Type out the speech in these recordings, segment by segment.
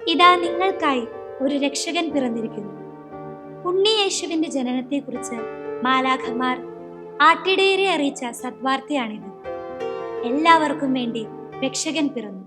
ഇതാ നിങ്ങൾക്കായി ഒരു രക്ഷകൻ പിറന്നിരിക്കുന്നു. ഉണ്ണി യേശുവിന്റെ ജനനത്തെക്കുറിച്ച് മാലാഖമാർ ആട്ടിടയരെ അറിയിച്ച സദ്വാർത്തയാണിത്. എല്ലാവർക്കും വേണ്ടി രക്ഷകൻ പിറന്നു.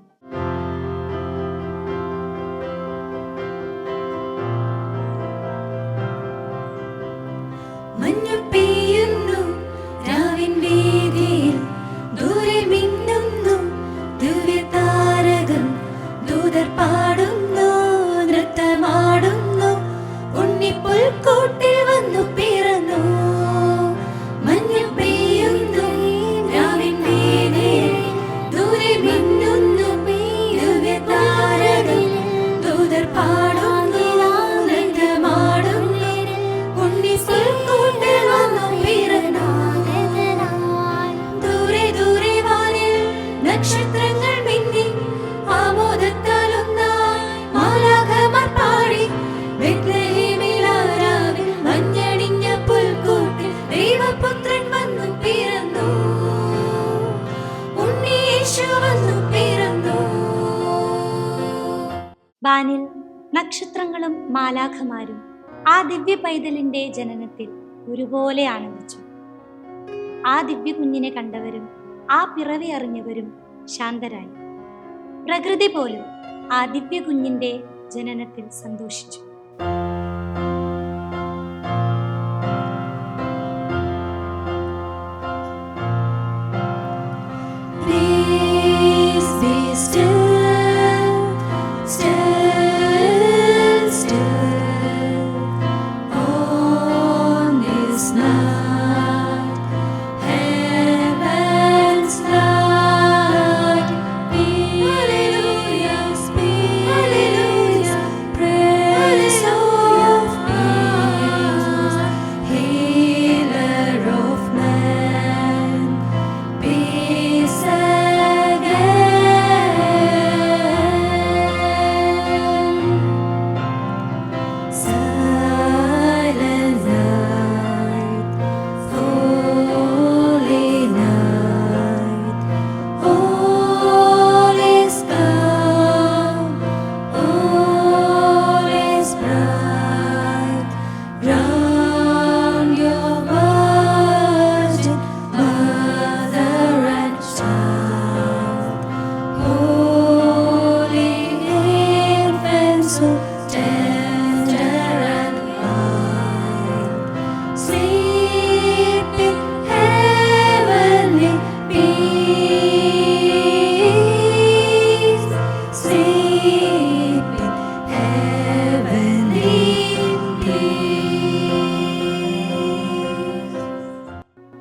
വാനിൽ നക്ഷത്രങ്ങളും മാലാഖമാരും ആ ദിവ്യ പൈതലിന്റെ ജനനത്തിൽ ഒരുപോലെ ആനന്ദിച്ചു. ആ ദിവ്യ കുഞ്ഞിനെ കണ്ടവരും ആ പിറവി അറിഞ്ഞവരും ശാന്തരായി. പ്രകൃതി പോലും ആ ദിവ്യ കുഞ്ഞിന്റെ ജനനത്തിൽ സന്തോഷിച്ചു.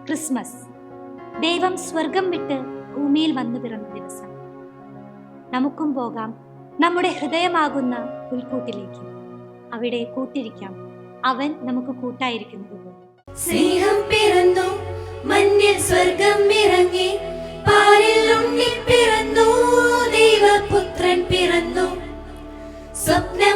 ക്രിസ്മസ് ദൈവം സ്വർഗം വിട്ട് ഭൂമിയിൽ വന്നു പിറന്ന ദിവസം. നമുക്കും പോകാം നമ്മുടെ ഹൃദയമാകുന്ന പുൽക്കൂട്ടിലേക്ക്. അവിടെ കൂട്ടിരിക്കാം, അവൻ നമുക്ക് കൂട്ടായിരിക്കുന്നത് പോലെ. സ്നേഹം പിറന്നു, മണ്ണിൽ സ്വർഗം ഇറങ്ങി, പാരിൽ ഉണ്ണി പിറന്നു, ദൈവപുത്രൻ പിറന്നു. സ്വപ്ന